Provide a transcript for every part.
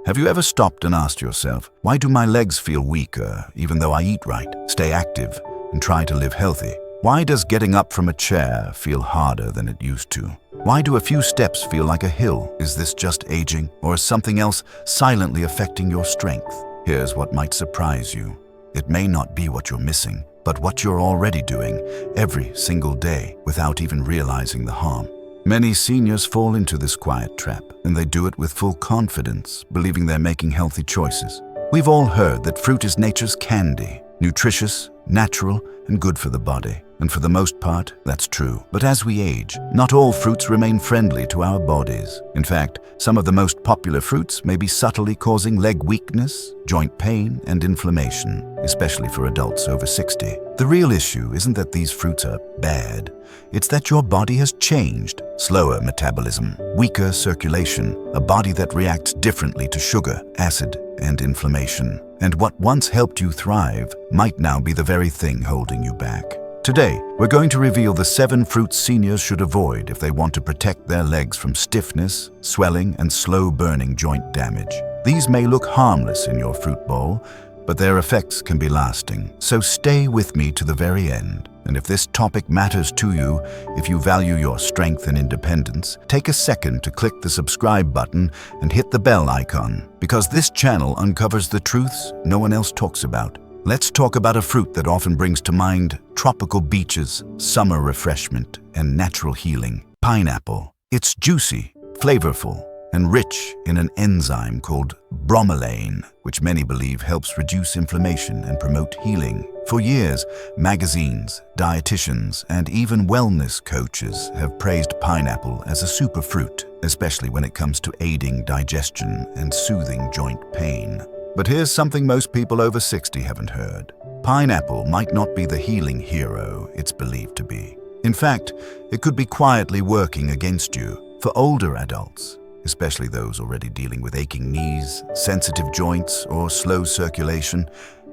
Have you ever stopped and asked yourself, why do my legs feel weaker even though I eat right, stay active, and try to live healthy? Why does getting up from a chair feel harder than it used to? Why do a few steps feel like a hill? Is this just aging, or is something else silently affecting your strength? Here's what might surprise you. It may not be what you're missing, but what you're already doing every single day without even realizing the harm. Many seniors fall into this quiet trap, and they do it with full confidence, believing they're making healthy choices. We've all heard that fruit is nature's candy, nutritious, natural, and good for the body. And for the most part, that's true. But as we age, not all fruits remain friendly to our bodies. In fact, some of the most popular fruits may be subtly causing leg weakness, joint pain, and inflammation, especially for adults over 60. The real issue isn't that these fruits are bad. It's that your body has changed. Slower metabolism, weaker circulation, a body that reacts differently to sugar, acid, and inflammation. And what once helped you thrive might now be the very thing holding you back. Today, we're going to reveal the 7 fruits seniors should avoid if they want to protect their legs from stiffness, swelling, and slow-burning joint damage. These may look harmless in your fruit bowl, but their effects can be lasting. So stay with me to the very end. And if this topic matters to you, if you value your strength and independence, take a second to click the subscribe button and hit the bell icon, because this channel uncovers the truths no one else talks about. Let's talk about a fruit that often brings to mind tropical beaches, summer refreshment, and natural healing. Pineapple. It's juicy, flavorful, and rich in an enzyme called bromelain, which many believe helps reduce inflammation and promote healing. For years, magazines, dietitians, and even wellness coaches have praised pineapple as a superfruit, especially when it comes to aiding digestion and soothing joint pain. But here's something most people over 60 haven't heard. Pineapple might not be the healing hero it's believed to be. In fact, it could be quietly working against you. For older adults, especially those already dealing with aching knees, sensitive joints, or slow circulation,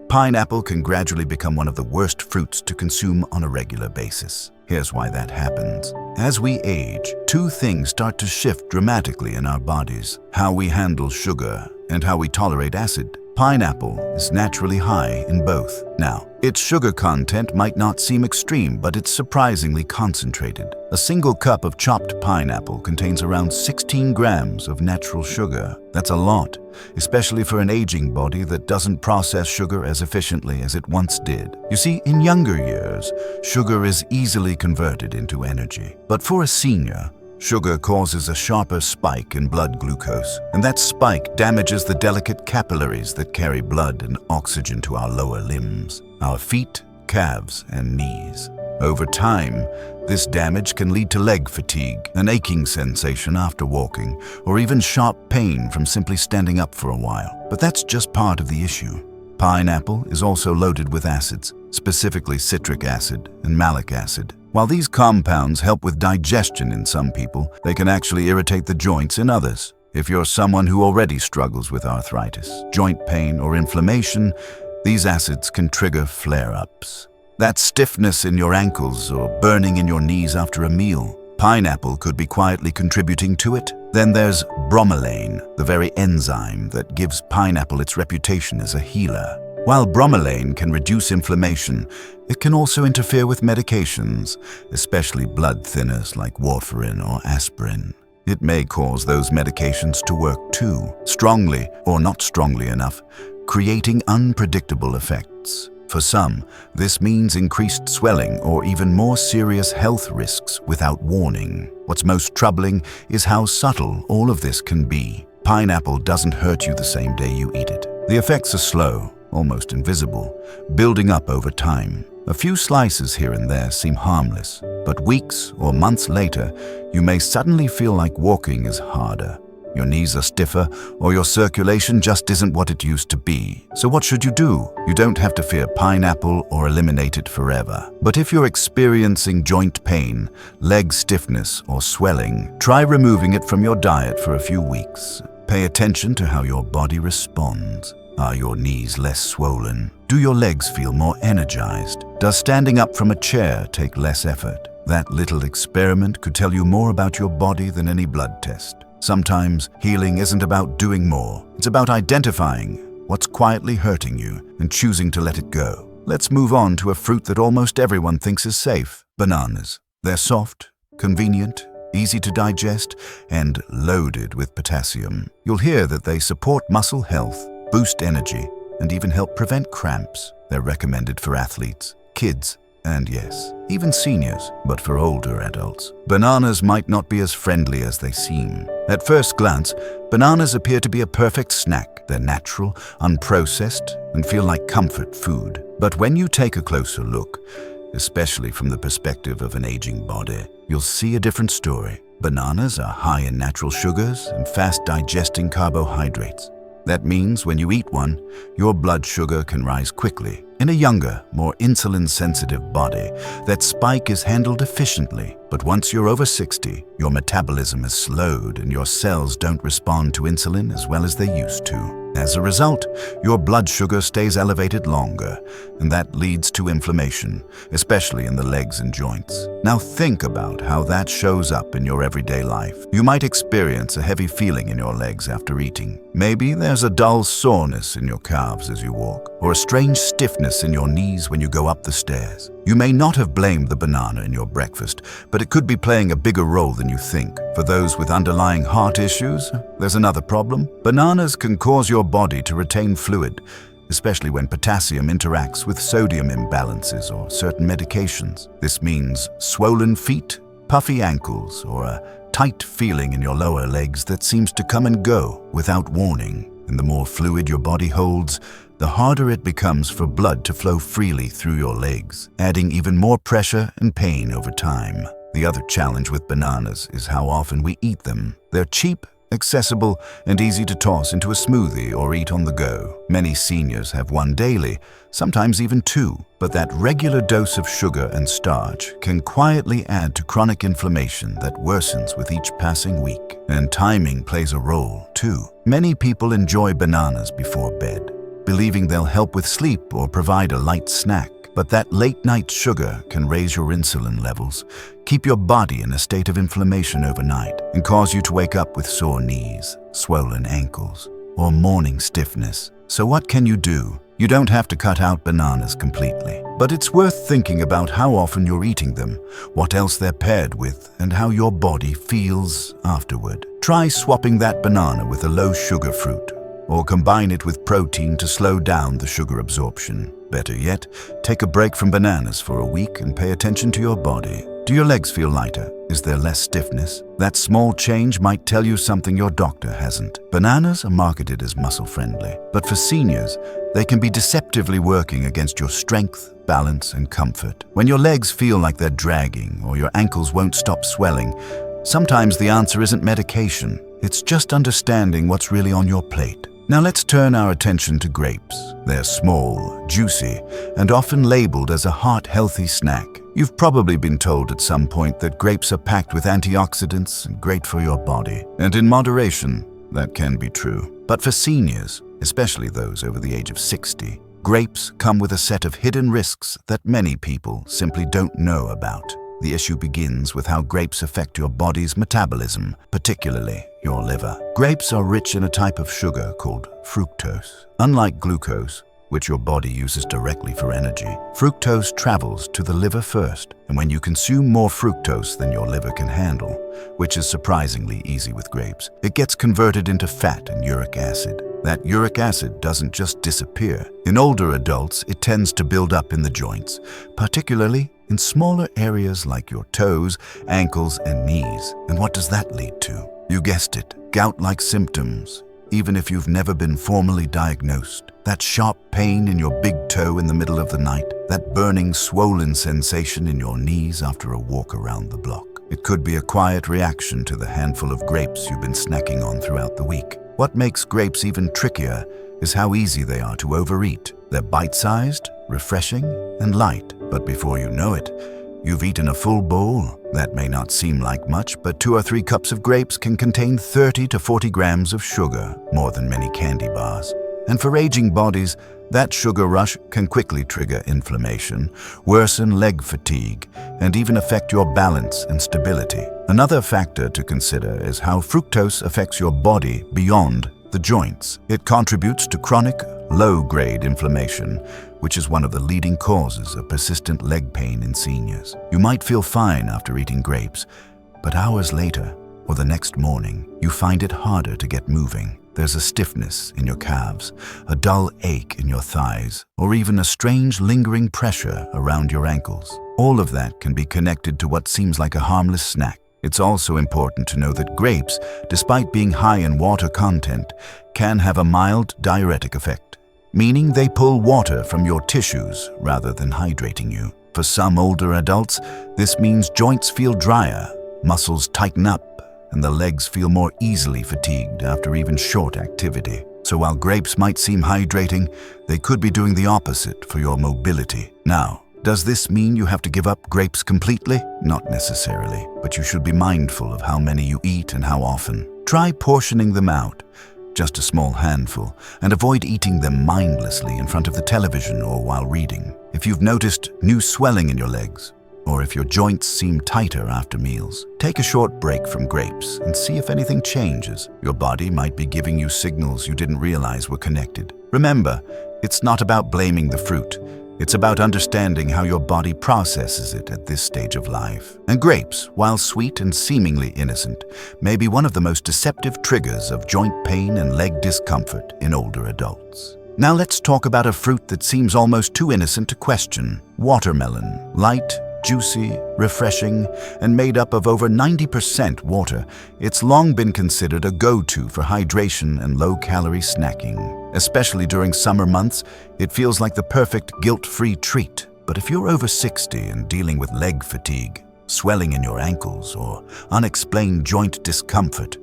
pineapple can gradually become one of the worst fruits to consume on a regular basis. Here's why that happens. As we age, 2 things start to shift dramatically in our bodies: how we handle sugar and how we tolerate acid. Pineapple is naturally high in both. Now, its sugar content might not seem extreme, but it's surprisingly concentrated. A single cup of chopped pineapple contains around 16 grams of natural sugar. That's a lot, especially for an aging body that doesn't process sugar as efficiently as it once did. You see, in younger years, sugar is easily converted into energy. But for a senior, sugar causes a sharper spike in blood glucose, and that spike damages the delicate capillaries that carry blood and oxygen to our lower limbs, our feet, calves, and knees. Over time, this damage can lead to leg fatigue, an aching sensation after walking, or even sharp pain from simply standing up for a while. But that's just part of the issue. Pineapple is also loaded with acids, specifically citric acid and malic acid. While these compounds help with digestion in some people, they can actually irritate the joints in others. If you're someone who already struggles with arthritis, joint pain, or inflammation, these acids can trigger flare-ups. That stiffness in your ankles or burning in your knees after a meal, pineapple could be quietly contributing to it. Then there's bromelain, the very enzyme that gives pineapple its reputation as a healer. While bromelain can reduce inflammation, it can also interfere with medications, especially blood thinners like warfarin or aspirin. It may cause those medications to work too strongly or not strongly enough, creating unpredictable effects. For some, this means increased swelling or even more serious health risks without warning. What's most troubling is how subtle all of this can be. Pineapple doesn't hurt you the same day you eat it. The effects are slow, almost invisible, building up over time. A few slices here and there seem harmless, but weeks or months later, you may suddenly feel like walking is harder. Your knees are stiffer, or your circulation just isn't what it used to be. So what should you do? You don't have to fear pineapple or eliminate it forever. But if you're experiencing joint pain, leg stiffness, or swelling, try removing it from your diet for a few weeks. Pay attention to how your body responds. Are your knees less swollen? Do your legs feel more energized? Does standing up from a chair take less effort? That little experiment could tell you more about your body than any blood test. Sometimes healing isn't about doing more. It's about identifying what's quietly hurting you and choosing to let it go. Let's move on to a fruit that almost everyone thinks is safe: bananas. They're soft, convenient, easy to digest, and loaded with potassium. You'll hear that they support muscle health, boost energy, and even help prevent cramps. They're recommended for athletes, kids, and yes, even seniors. But for older adults, bananas might not be as friendly as they seem. At first glance, bananas appear to be a perfect snack. They're natural, unprocessed, and feel like comfort food. But when you take a closer look, especially from the perspective of an aging body, you'll see a different story. Bananas are high in natural sugars and fast-digesting carbohydrates. That means when you eat one, your blood sugar can rise quickly. In a younger, more insulin-sensitive body, that spike is handled efficiently. But once you're over 60, your metabolism is slowed and your cells don't respond to insulin as well as they used to. As a result, your blood sugar stays elevated longer, and that leads to inflammation, especially in the legs and joints. Now think about how that shows up in your everyday life. You might experience a heavy feeling in your legs after eating. Maybe there's a dull soreness in your calves as you walk, or a strange stiffness in your knees when you go up the stairs. You may not have blamed the banana in your breakfast, but it could be playing a bigger role than you think. For those with underlying heart issues, there's another problem. Bananas can cause your body to retain fluid, especially when potassium interacts with sodium imbalances or certain medications. This means swollen feet, puffy ankles, or a tight feeling in your lower legs that seems to come and go without warning. And the more fluid your body holds, the harder it becomes for blood to flow freely through your legs, adding even more pressure and pain over time. The other challenge with bananas is how often we eat them. They're cheap, accessible, and easy to toss into a smoothie or eat on the go. Many seniors have one daily, sometimes even two, but that regular dose of sugar and starch can quietly add to chronic inflammation that worsens with each passing week. And timing plays a role, too. Many people enjoy bananas before bed, believing they'll help with sleep or provide a light snack. But that late-night sugar can raise your insulin levels, keep your body in a state of inflammation overnight, and cause you to wake up with sore knees, swollen ankles, or morning stiffness. So what can you do? You don't have to cut out bananas completely, but it's worth thinking about how often you're eating them, what else they're paired with, and how your body feels afterward. Try swapping that banana with a low-sugar fruit, or combine it with protein to slow down the sugar absorption. Better yet, take a break from bananas for a week and pay attention to your body. Do your legs feel lighter? Is there less stiffness? That small change might tell you something your doctor hasn't. Bananas are marketed as muscle-friendly, but for seniors, they can be deceptively working against your strength, balance, and comfort. When your legs feel like they're dragging or your ankles won't stop swelling, sometimes the answer isn't medication. It's just understanding what's really on your plate. Now let's turn our attention to grapes. They're small, juicy, and often labeled as a heart-healthy snack. You've probably been told at some point that grapes are packed with antioxidants and great for your body. And in moderation, that can be true. But for seniors, especially those over the age of 60, grapes come with a set of hidden risks that many people simply don't know about. The issue begins with how grapes affect your body's metabolism, particularly your liver. Grapes are rich in a type of sugar called fructose. Unlike glucose, which your body uses directly for energy, fructose travels to the liver first. And when you consume more fructose than your liver can handle, which is surprisingly easy with grapes, it gets converted into fat and uric acid. That uric acid doesn't just disappear. In older adults, it tends to build up in the joints, particularly in smaller areas like your toes, ankles, and knees. And what does that lead to? You guessed it, gout-like symptoms, even if you've never been formally diagnosed. That sharp pain in your big toe in the middle of the night, that burning, swollen sensation in your knees after a walk around the block. It could be a quiet reaction to the handful of grapes you've been snacking on throughout the week. What makes grapes even trickier is how easy they are to overeat. They're bite-sized, refreshing, and light, but before you know it, you've eaten a full bowl. That may not seem like much, but 2 or 3 cups of grapes can contain 30 to 40 grams of sugar, more than many candy bars. And for aging bodies, That sugar rush can quickly trigger inflammation, worsen leg fatigue, and even affect your balance and stability. Another factor to consider is how fructose affects your body beyond the joints. It contributes to chronic, low-grade inflammation, which is one of the leading causes of persistent leg pain in seniors. You might feel fine after eating grapes, but hours later, or the next morning, you find it harder to get moving. There's a stiffness in your calves, a dull ache in your thighs, or even a strange lingering pressure around your ankles. All of that can be connected to what seems like a harmless snack. It's also important to know that grapes, despite being high in water content, can have a mild diuretic effect, meaning they pull water from your tissues rather than hydrating you. For some older adults, this means joints feel drier, muscles tighten up, and the legs feel more easily fatigued after even short activity. So while grapes might seem hydrating, they could be doing the opposite for your mobility. Now, does this mean you have to give up grapes completely? Not necessarily, but you should be mindful of how many you eat and how often. Try portioning them out, just a small handful, and avoid eating them mindlessly in front of the television or while reading. If you've noticed new swelling in your legs, or if your joints seem tighter after meals, take a short break from grapes and see if anything changes. Your body might be giving you signals you didn't realize were connected. Remember, it's not about blaming the fruit. It's about understanding how your body processes it at this stage of life. And grapes, while sweet and seemingly innocent, may be one of the most deceptive triggers of joint pain and leg discomfort in older adults. Now let's talk about a fruit that seems almost too innocent to question: watermelon. Light, juicy, refreshing, and made up of over 90% water, it's long been considered a go-to for hydration and low-calorie snacking. Especially during summer months, it feels like the perfect guilt-free treat. But if you're over 60 and dealing with leg fatigue, swelling in your ankles, or unexplained joint discomfort,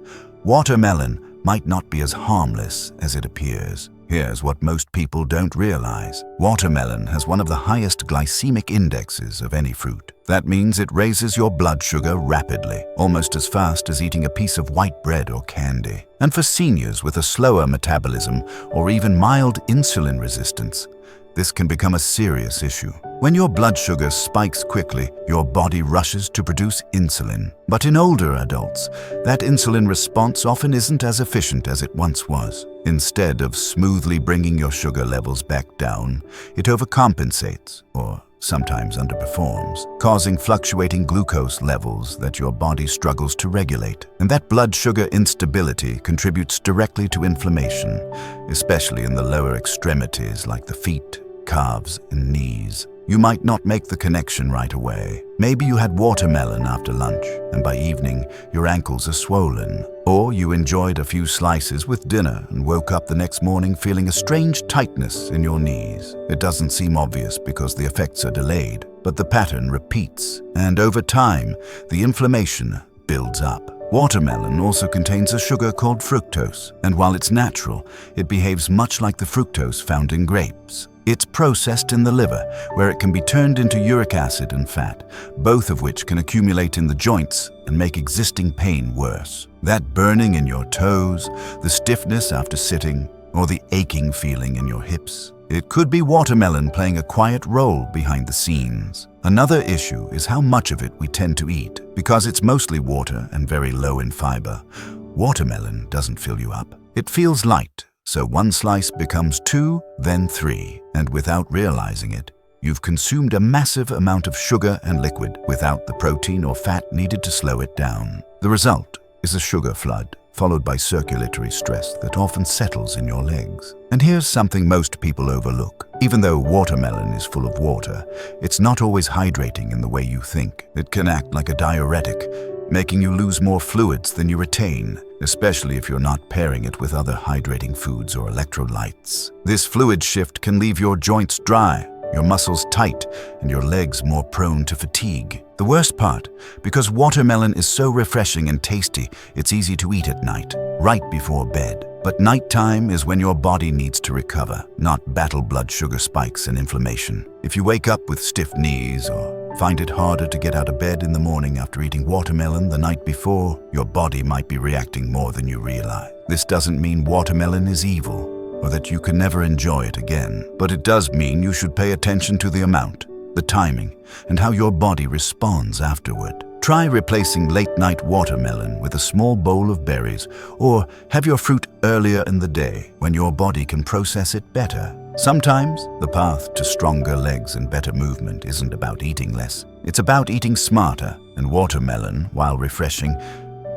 watermelon might not be as harmless as it appears. Here's what most people don't realize. Watermelon has one of the highest glycemic indexes of any fruit. That means it raises your blood sugar rapidly, almost as fast as eating a piece of white bread or candy. And for seniors with a slower metabolism or even mild insulin resistance, this can become a serious issue. When your blood sugar spikes quickly, your body rushes to produce insulin. But in older adults, that insulin response often isn't as efficient as it once was. Instead of smoothly bringing your sugar levels back down, it overcompensates, or sometimes underperforms, causing fluctuating glucose levels that your body struggles to regulate. And that blood sugar instability contributes directly to inflammation, especially in the lower extremities like the feet, calves, and knees. You might not make the connection right away. Maybe you had watermelon after lunch, and by evening, your ankles are swollen. Or you enjoyed a few slices with dinner and woke up the next morning feeling a strange tightness in your knees. It doesn't seem obvious because the effects are delayed, but the pattern repeats, and over time, the inflammation builds up. Watermelon also contains a sugar called fructose, and while it's natural, it behaves much like the fructose found in grapes. It's processed in the liver, where it can be turned into uric acid and fat, both of which can accumulate in the joints and make existing pain worse. That burning in your toes, the stiffness after sitting, or the aching feeling in your hips. It could be watermelon playing a quiet role behind the scenes. Another issue is how much of it we tend to eat. Because it's mostly water and very low in fiber, watermelon doesn't fill you up. It feels light. So one slice becomes 2, then 3, and without realizing it, you've consumed a massive amount of sugar and liquid without the protein or fat needed to slow it down. The result is a sugar flood, followed by circulatory stress that often settles in your legs. And here's something most people overlook. Even though watermelon is full of water, it's not always hydrating in the way you think. It can act like a diuretic, making you lose more fluids than you retain, especially if you're not pairing it with other hydrating foods or electrolytes. This fluid shift can leave your joints dry, your muscles tight, and your legs more prone to fatigue. The worst part, because watermelon is so refreshing and tasty, it's easy to eat at night, right before bed. But nighttime is when your body needs to recover, not battle blood sugar spikes and inflammation. If you wake up with stiff knees or find it harder to get out of bed in the morning after eating watermelon the night before, your body might be reacting more than you realize. This doesn't mean watermelon is evil. or that you can never enjoy it again. But it does mean you should pay attention to the amount, the timing, and how your body responds afterward. Try replacing late-night watermelon with a small bowl of berries, or have your fruit earlier in the day when your body can process it better. Sometimes the path to stronger legs and better movement isn't about eating less. It's about eating smarter, and watermelon, while refreshing,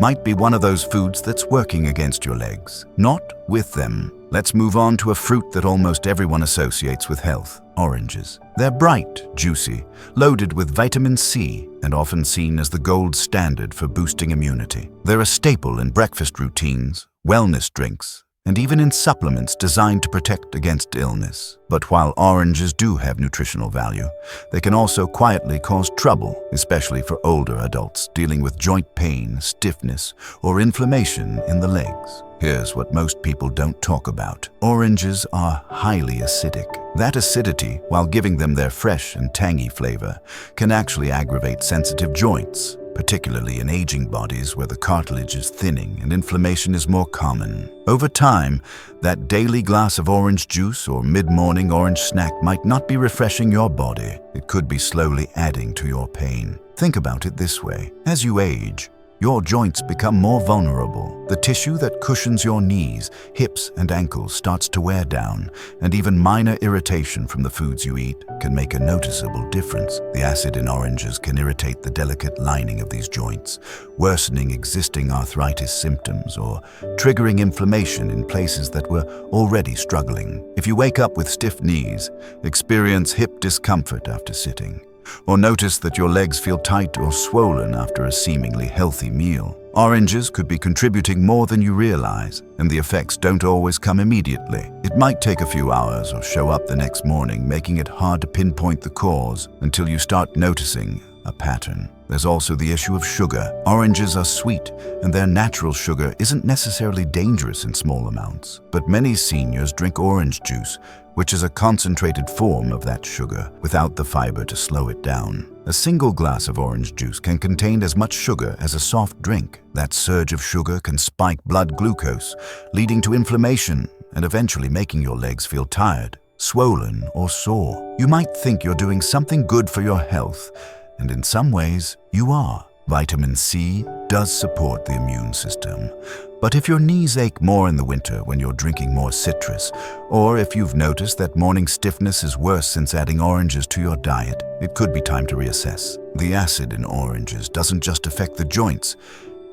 might be one of those foods that's working against your legs, not with them. Let's move on to a fruit that almost everyone associates with health: oranges. They're bright, juicy, loaded with vitamin C, and often seen as the gold standard for boosting immunity. They're a staple in breakfast routines, wellness drinks, and even in supplements designed to protect against illness. But while oranges do have nutritional value, they can also quietly cause trouble, especially for older adults dealing with joint pain, stiffness, or inflammation in the legs. Here's what most people don't talk about. Oranges are highly acidic. That acidity, while giving them their fresh and tangy flavor, can actually aggravate sensitive joints, particularly in aging bodies where the cartilage is thinning and inflammation is more common. Over time, that daily glass of orange juice or mid-morning orange snack might not be refreshing your body. It could be slowly adding to your pain. Think about it this way. As you age, your joints become more vulnerable. The tissue that cushions your knees, hips, and ankles starts to wear down, and even minor irritation from the foods you eat can make a noticeable difference. The acid in oranges can irritate the delicate lining of these joints, worsening existing arthritis symptoms or triggering inflammation in places that were already struggling. If you wake up with stiff knees, experience hip discomfort after sitting, or notice that your legs feel tight or swollen after a seemingly healthy meal, oranges could be contributing more than you realize, and the effects don't always come immediately. It might take a few hours or show up the next morning, making it hard to pinpoint the cause until you start noticing a pattern. There's also the issue of sugar. Oranges are sweet, and their natural sugar isn't necessarily dangerous in small amounts. But many seniors drink orange juice, which is a concentrated form of that sugar, without the fiber to slow it down. A single glass of orange juice can contain as much sugar as a soft drink. That surge of sugar can spike blood glucose, leading to inflammation and eventually making your legs feel tired, swollen, or sore. You might think you're doing something good for your health, and in some ways, you are. Vitamin C does support the immune system. But if your knees ache more in the winter when you're drinking more citrus, or if you've noticed that morning stiffness is worse since adding oranges to your diet, it could be time to reassess. The acid in oranges doesn't just affect the joints.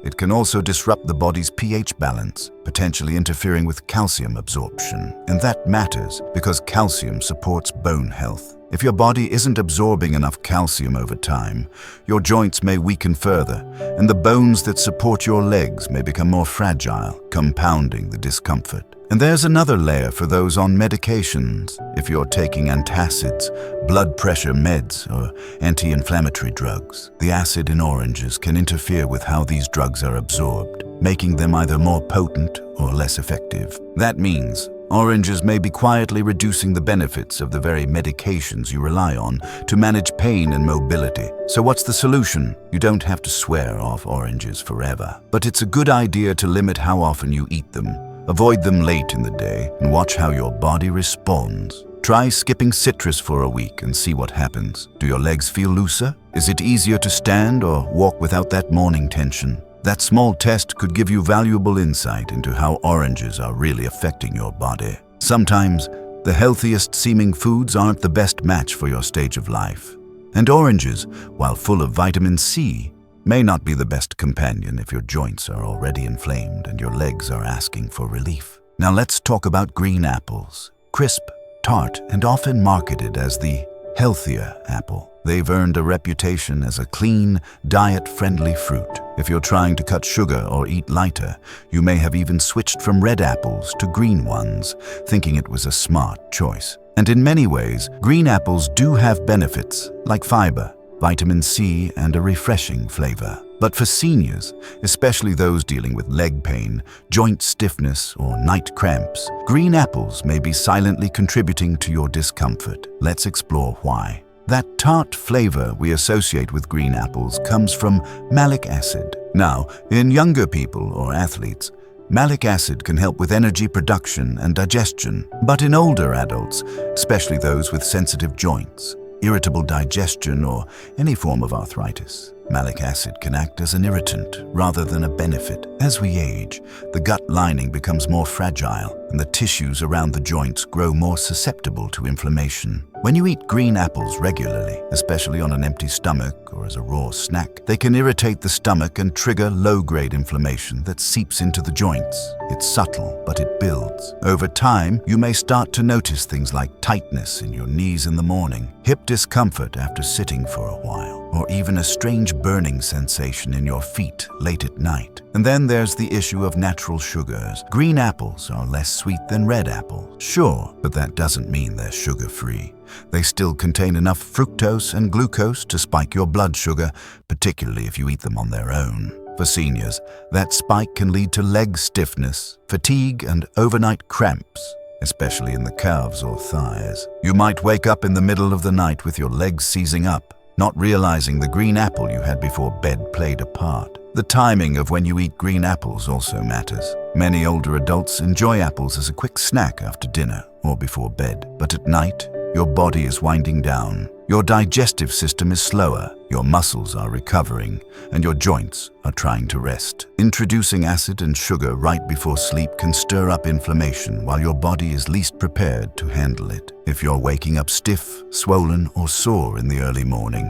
It can also disrupt the body's pH balance, potentially interfering with calcium absorption. And that matters because calcium supports bone health. If your body isn't absorbing enough calcium over time, your joints may weaken further, and the bones that support your legs may become more fragile, compounding the discomfort. And there's another layer for those on medications. If you're taking antacids, blood pressure meds, or anti-inflammatory drugs, the acid in oranges can interfere with how these drugs are absorbed, making them either more potent or less effective. That means oranges may be quietly reducing the benefits of the very medications you rely on to manage pain and mobility. So what's the solution? You don't have to swear off oranges forever, but it's a good idea to limit how often you eat them. Avoid them late in the day and watch how your body responds. Try skipping citrus for a week and see what happens. Do your legs feel looser? Is it easier to stand or walk without that morning tension? That small test could give you valuable insight into how oranges are really affecting your body. Sometimes, the healthiest seeming foods aren't the best match for your stage of life. And oranges, while full of vitamin C, may not be the best companion if your joints are already inflamed and your legs are asking for relief. Now let's talk about green apples. Crisp, tart, and often marketed as the healthier apple. They've earned a reputation as a clean, diet-friendly fruit. If you're trying to cut sugar or eat lighter, you may have even switched from red apples to green ones, thinking it was a smart choice. And in many ways, green apples do have benefits, like fiber, vitamin C, and a refreshing flavor. But for seniors, especially those dealing with leg pain, joint stiffness, or night cramps, green apples may be silently contributing to your discomfort. Let's explore why. That tart flavor we associate with green apples comes from malic acid. Now, in younger people or athletes, Malic acid can help with energy production and digestion, but in older adults, especially those with sensitive joints, irritable digestion, or any form of arthritis, malic acid can act as an irritant rather than a benefit. As we age, the gut lining becomes more fragile and the tissues around the joints grow more susceptible to inflammation. When you eat green apples regularly, especially on an empty stomach or as a raw snack, they can irritate the stomach and trigger low-grade inflammation that seeps into the joints. It's subtle, but it builds. Over time, you may start to notice things like tightness in your knees in the morning, hip discomfort after sitting for a while, or even a strange burning sensation in your feet late at night. And then there's the issue of natural sugars. Green apples are less sweet than red apples, sure, but that doesn't mean they're sugar-free. They still contain enough fructose and glucose to spike your blood sugar, particularly if you eat them on their own. For seniors, that spike can lead to leg stiffness, fatigue, and overnight cramps, especially in the calves or thighs. You might wake up in the middle of the night with your legs seizing up, not realizing the green apple you had before bed played a part. The timing of when you eat green apples also matters. Many older adults enjoy apples as a quick snack after dinner or before bed, but at night, your body is winding down. Your digestive system is slower, your muscles are recovering, and your joints are trying to rest. Introducing acid and sugar right before sleep can stir up inflammation while your body is least prepared to handle it. If you're waking up stiff, swollen, or sore in the early morning,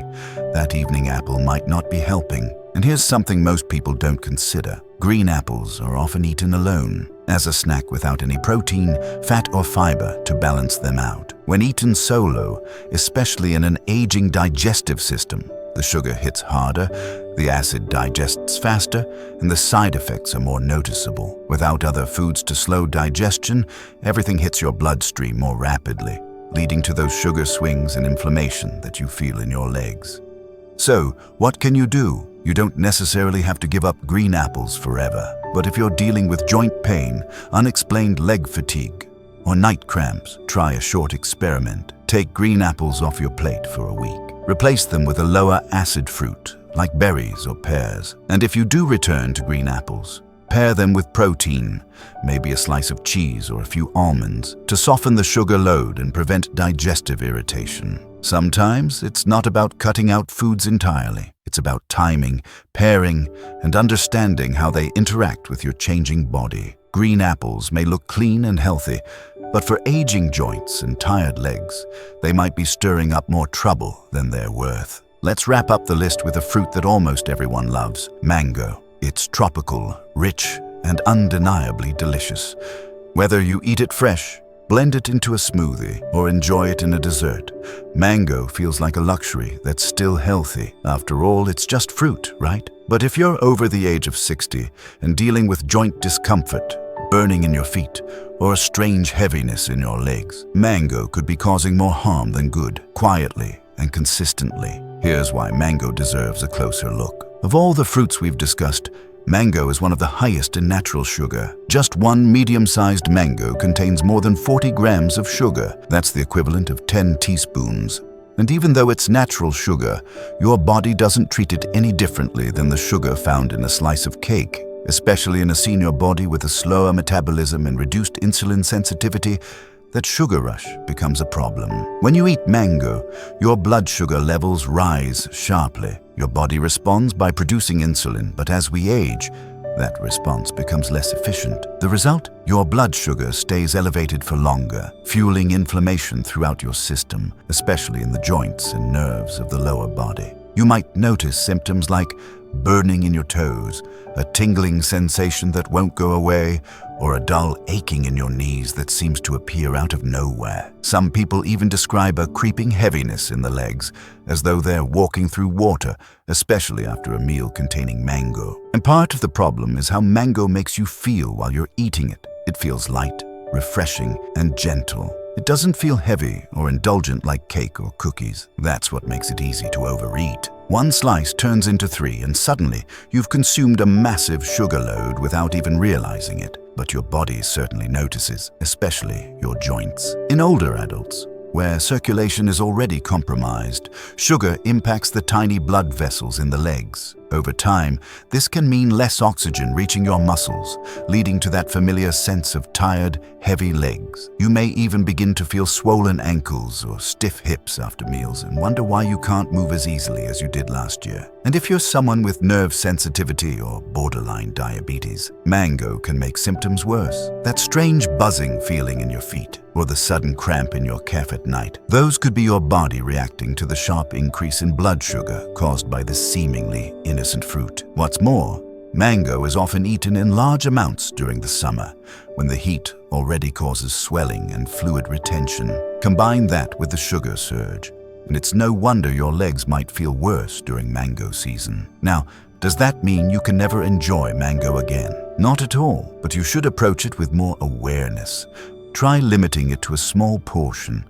that evening apple might not be helping. And here's something most people don't consider. Green apples are often eaten alone, as a snack without any protein, fat, or fiber to balance them out. When eaten solo, especially in an aging digestive system, the sugar hits harder, the acid digests faster, and the side effects are more noticeable. Without other foods to slow digestion, everything hits your bloodstream more rapidly, leading to those sugar swings and inflammation that you feel in your legs. So, what can you do? You don't necessarily have to give up green apples forever, but if you're dealing with joint pain, unexplained leg fatigue, or night cramps, try a short experiment. Take green apples off your plate for a week. Replace them with a lower acid fruit, like berries or pears. And if you do return to green apples, pair them with protein, maybe a slice of cheese or a few almonds, to soften the sugar load and prevent digestive irritation. Sometimes it's not about cutting out foods entirely. It's about timing, pairing, and understanding how they interact with your changing body. Green apples may look clean and healthy, but for aging joints and tired legs, they might be stirring up more trouble than they're worth. Let's wrap up the list with a fruit that almost everyone loves, mango. It's tropical, rich, and undeniably delicious. Whether you eat it fresh, blend it into a smoothie, or enjoy it in a dessert, mango feels like a luxury that's still healthy. After all, it's just fruit, right? But if you're over the age of 60 and dealing with joint discomfort, burning in your feet, or a strange heaviness in your legs, mango could be causing more harm than good, quietly and consistently. Here's why mango deserves a closer look. Of all the fruits we've discussed, mango is one of the highest in natural sugar. Just one medium-sized mango contains more than 40 grams of sugar. That's the equivalent of 10 teaspoons. And even though it's natural sugar, your body doesn't treat it any differently than the sugar found in a slice of cake. Especially in a senior body with a slower metabolism and reduced insulin sensitivity, that sugar rush becomes a problem. When you eat mango, your blood sugar levels rise sharply. Your body responds by producing insulin, but as we age, that response becomes less efficient. The result? Your blood sugar stays elevated for longer, fueling inflammation throughout your system, especially in the joints and nerves of the lower body. You might notice symptoms like burning in your toes, a tingling sensation that won't go away, or a dull aching in your knees that seems to appear out of nowhere. Some people even describe a creeping heaviness in the legs, as though they're walking through water, especially after a meal containing mango. And part of the problem is how mango makes you feel while you're eating it. It feels light, refreshing, and gentle. It doesn't feel heavy or indulgent like cake or cookies. That's what makes it easy to overeat. One slice turns into 3, and suddenly you've consumed a massive sugar load without even realizing it. But your body certainly notices, especially your joints. In older adults, where circulation is already compromised, sugar impacts the tiny blood vessels in the legs. Over time, this can mean less oxygen reaching your muscles, leading to that familiar sense of tired, heavy legs. You may even begin to feel swollen ankles or stiff hips after meals and wonder why you can't move as easily as you did last year. And if you're someone with nerve sensitivity or borderline diabetes, mango can make symptoms worse. That strange buzzing feeling in your feet, or the sudden cramp in your calf at night, those could be your body reacting to the sharp increase in blood sugar caused by this seemingly innocent fruit. What's more, mango is often eaten in large amounts during the summer, when the heat already causes swelling and fluid retention. Combine that with the sugar surge, and it's no wonder your legs might feel worse during mango season. Now, does that mean you can never enjoy mango again? Not at all, but you should approach it with more awareness. Try limiting it to a small portion,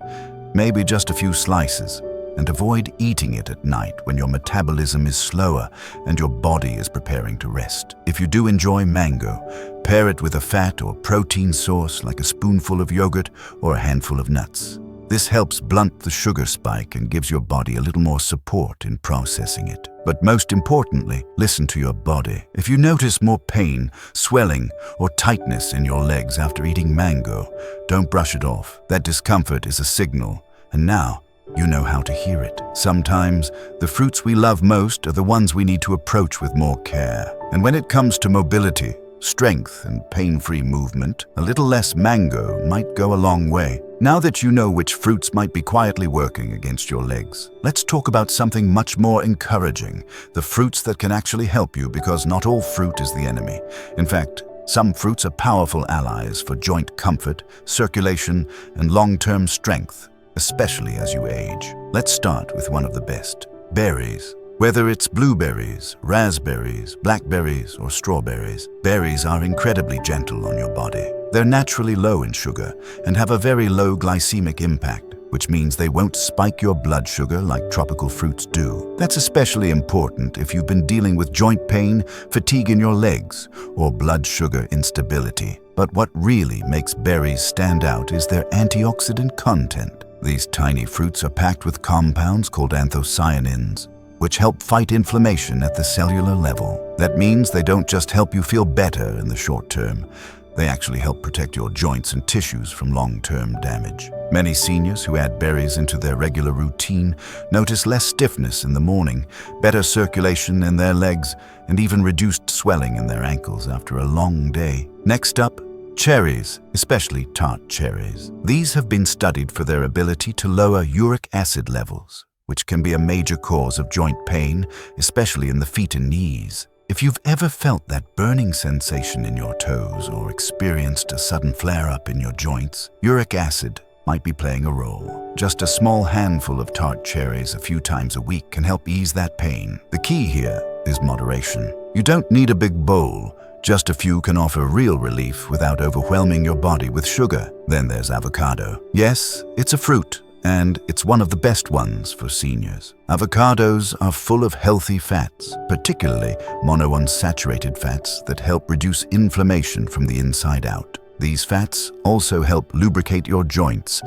maybe just a few slices, and avoid eating it at night when your metabolism is slower and your body is preparing to rest. If you do enjoy mango, pair it with a fat or protein source like a spoonful of yogurt or a handful of nuts. This helps blunt the sugar spike and gives your body a little more support in processing it. But most importantly, listen to your body. If you notice more pain, swelling, or tightness in your legs after eating mango, don't brush it off. That discomfort is a signal, and now you know how to hear it. Sometimes, the fruits we love most are the ones we need to approach with more care. And when it comes to mobility, strength, and pain-free movement, a little less mango might go a long way. Now that you know which fruits might be quietly working against your legs, let's talk about something much more encouraging, the fruits that can actually help you, because not all fruit is the enemy. In fact, some fruits are powerful allies for joint comfort, circulation, and long-term strength, especially as you age. Let's start with one of the best, berries. Whether it's blueberries, raspberries, blackberries, or strawberries, berries are incredibly gentle on your body. They're naturally low in sugar and have a very low glycemic impact, which means they won't spike your blood sugar like tropical fruits do. That's especially important if you've been dealing with joint pain, fatigue in your legs, or blood sugar instability. But what really makes berries stand out is their antioxidant content. These tiny fruits are packed with compounds called anthocyanins, which help fight inflammation at the cellular level. That means they don't just help you feel better in the short term, they actually help protect your joints and tissues from long-term damage. Many seniors who add berries into their regular routine notice less stiffness in the morning, better circulation in their legs, and even reduced swelling in their ankles after a long day. Next up, cherries, especially tart cherries. These have been studied for their ability to lower uric acid levels, which can be a major cause of joint pain, especially in the feet and knees. If you've ever felt that burning sensation in your toes or experienced a sudden flare-up in your joints, uric acid might be playing a role. Just a small handful of tart cherries a few times a week can help ease that pain. The key here is moderation. You don't need a big bowl. Just a few can offer real relief without overwhelming your body with sugar. Then there's avocado. Yes, it's a fruit, and it's one of the best ones for seniors. Avocados are full of healthy fats, particularly monounsaturated fats that help reduce inflammation from the inside out. These fats also help lubricate your joints,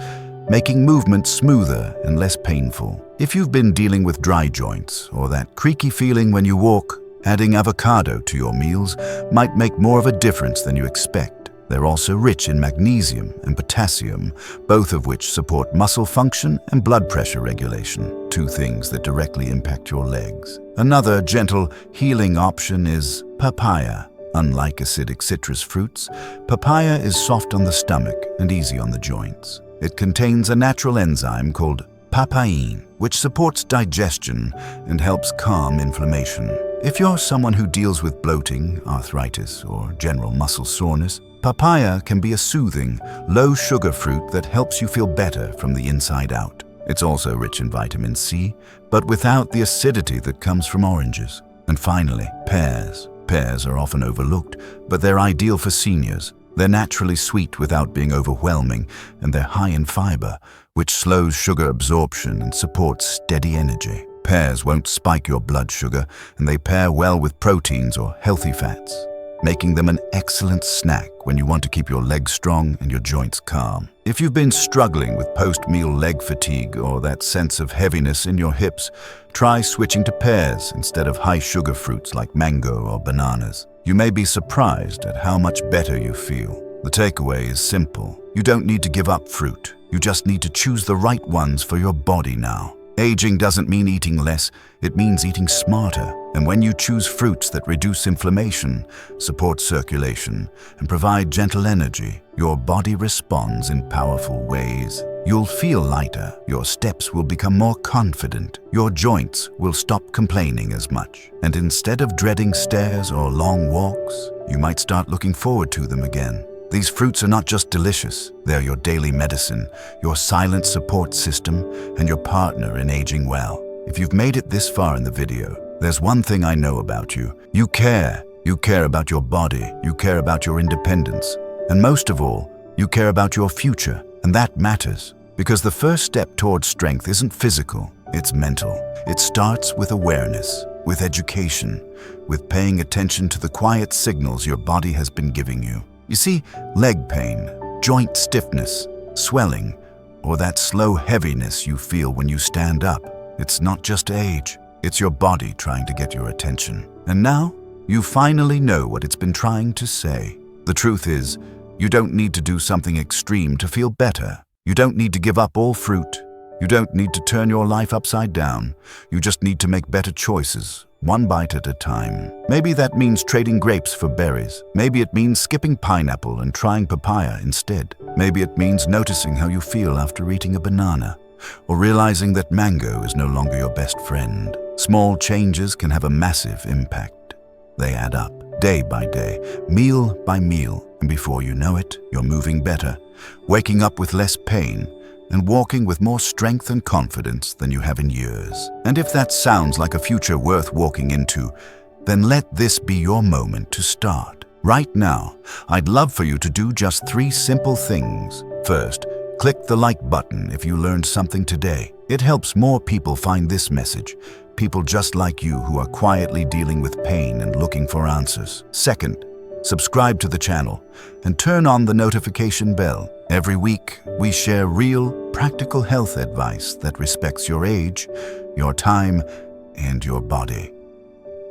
making movement smoother and less painful. If you've been dealing with dry joints or that creaky feeling when you walk, adding avocado to your meals might make more of a difference than you expect. They're also rich in magnesium and potassium, both of which support muscle function and blood pressure regulation, two things that directly impact your legs. Another gentle, healing option is papaya. Unlike acidic citrus fruits, papaya is soft on the stomach and easy on the joints. It contains a natural enzyme called papain, which supports digestion and helps calm inflammation. If you're someone who deals with bloating, arthritis, or general muscle soreness, papaya can be a soothing, low-sugar fruit that helps you feel better from the inside out. It's also rich in vitamin C, but without the acidity that comes from oranges. And finally, pears. Pears are often overlooked, but they're ideal for seniors. They're naturally sweet without being overwhelming, and they're high in fiber, which slows sugar absorption and supports steady energy. Pears won't spike your blood sugar, and they pair well with proteins or healthy fats. making them an excellent snack when you want to keep your legs strong and your joints calm. If you've been struggling with post-meal leg fatigue or that sense of heaviness in your hips, try switching to pears instead of high-sugar fruits like mango or bananas. You may be surprised at how much better you feel. The takeaway is simple. You don't need to give up fruit. You just need to choose the right ones for your body now. Aging doesn't mean eating less, it means eating smarter. And when you choose fruits that reduce inflammation, support circulation, and provide gentle energy, your body responds in powerful ways. You'll feel lighter, your steps will become more confident, your joints will stop complaining as much. And instead of dreading stairs or long walks, you might start looking forward to them again. These fruits are not just delicious, they're your daily medicine, your silent support system, and your partner in aging well. If you've made it this far in the video, there's one thing I know about you. You care. You care about your body, you care about your independence, and most of all, you care about your future, and that matters. Because the first step towards strength isn't physical, it's mental. It starts with awareness, with education, with paying attention to the quiet signals your body has been giving you. You see, leg pain, joint stiffness, swelling, or that slow heaviness you feel when you stand up, it's not just age, it's your body trying to get your attention. And now, you finally know what it's been trying to say. The truth is, you don't need to do something extreme to feel better. You don't need to give up all fruit. You don't need to turn your life upside down. You just need to make better choices, one bite at a time. Maybe that means trading grapes for berries. Maybe it means skipping pineapple and trying papaya instead. Maybe it means noticing how you feel after eating a banana, or realizing that mango is no longer your best friend. Small changes can have a massive impact. They add up, day by day, meal by meal, and before you know it, you're moving better, waking up with less pain, and walking with more strength and confidence than you have in years. And if that sounds like a future worth walking into, then let this be your moment to start. Right now, I'd love for you to do just 3 simple things. First, click the like button if you learned something today. It helps more people find this message, people just like you who are quietly dealing with pain and looking for answers. Second, subscribe to the channel and turn on the notification bell. Every week, we share real, practical health advice that respects your age, your time, and your body.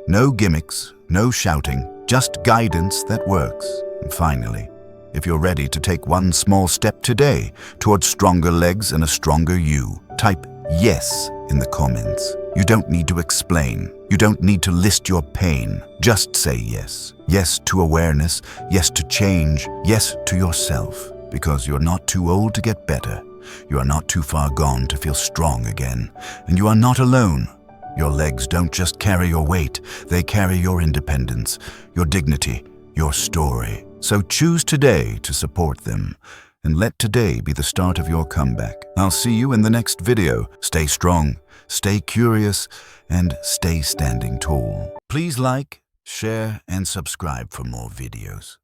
No gimmicks, no shouting, just guidance that works. And finally, if you're ready to take one small step today towards stronger legs and a stronger you, type yes in the comments. You don't need to explain. You don't need to list your pain. Just say yes. Yes to awareness, yes to change, yes to yourself. Because you're not too old to get better. You are not too far gone to feel strong again. And you are not alone. Your legs don't just carry your weight, they carry your independence, your dignity, your story. So choose today to support them. And let today be the start of your comeback. I'll see you in the next video. Stay strong, stay curious, and stay standing tall. Please like, share, and subscribe for more videos.